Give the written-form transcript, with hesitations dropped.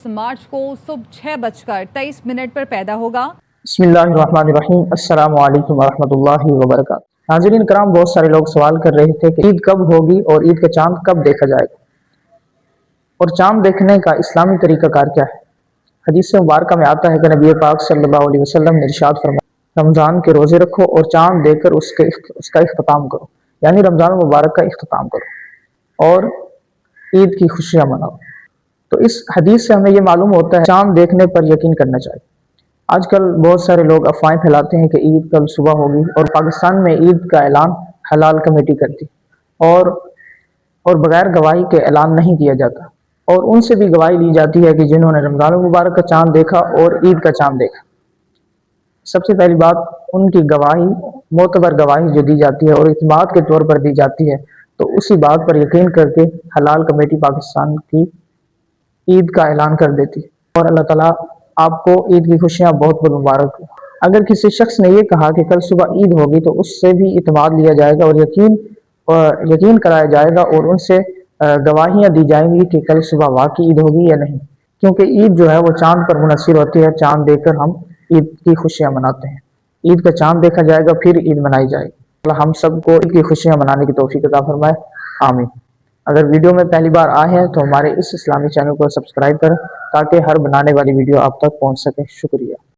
मार्च को सुबह 6:23 पर पैदा होगा। बिस्मिल्लाहिर्रहमानिर्रहीम। अस्सलाम वालेकुम वरहमतुल्लाहि वबरकातुहू। नाज़रीन कराम, बहुत सारे लोग सवाल कर रहे थे कि ईद कब होगी और ईद का चांद कब देखा जाएगा और चांद देखने का इस्लामी तरीक़ाकार क्या है। हदीस मुबारक में आता है कि नबी पाक सल्लल्लाहु अलैहि वसल्लम ने इरशाद फरमाया, रमज़ान के रोज़े रखो और चांद देखकर उसका इख्तिताम करो, यानी रमज़ान मुबारक का इख्तिताम करो और ईद की खुशियाँ मनाओ। तो इस हदीस से हमें ये मालूम होता है चांद देखने पर यकीन करना चाहिए। आजकल बहुत सारे लोग अफवाहें फैलाते हैं कि ईद कल सुबह होगी और पाकिस्तान में ईद का ऐलान हलाल कमेटी करती और बगैर गवाही के ऐलान नहीं किया जाता और उनसे भी गवाही ली जाती है कि जिन्होंने रमज़ान मुबारक का चांद देखा और ईद का चांद देखा। सबसे पहली बात, उनकी गवाही मोतबर गवाही जो दी जाती है और इत्मीनान के तौर पर दी जाती है, तो उसी बात पर यकीन करके हलाल कमेटी पाकिस्तान की ईद का ऐलान कर देती है और अल्लाह ताला आपको ईद की खुशियाँ बहुत बहुत मुबारक हो। अगर किसी शख्स ने ये कहा कि कल सुबह ईद होगी तो उससे भी इत्मीनान लिया जाएगा और यकीन कराया जाएगा और उनसे गवाहियाँ दी जाएंगी कि कल सुबह वाकई ईद होगी या नहीं, क्योंकि ईद जो है वो चांद पर मुनहसर होती है। चांद देखकर हम ईद की खुशियाँ मनाते हैं। ईद का चांद देखा जाएगा, फिर ईद मनाई जाएगी। अल्लाह हम सबको ईद की खुशियाँ मनाने की तौफीक अता फरमाए, आमीन। अगर वीडियो में पहली बार आए हैं तो हमारे इस इस्लामी चैनल को सब्सक्राइब करें ताकि हर बनाने वाली वीडियो आप तक पहुंच सके। शुक्रिया।